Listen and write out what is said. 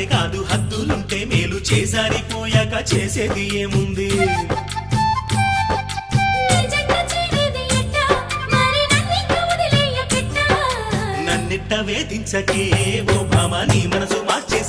కాదు హద్దులుంటే మేలు చేసారిపోయాక చేసేది ఏముంది నన్నిట్ట వేధించకే ఓ భామ నీ మనసు మార్చే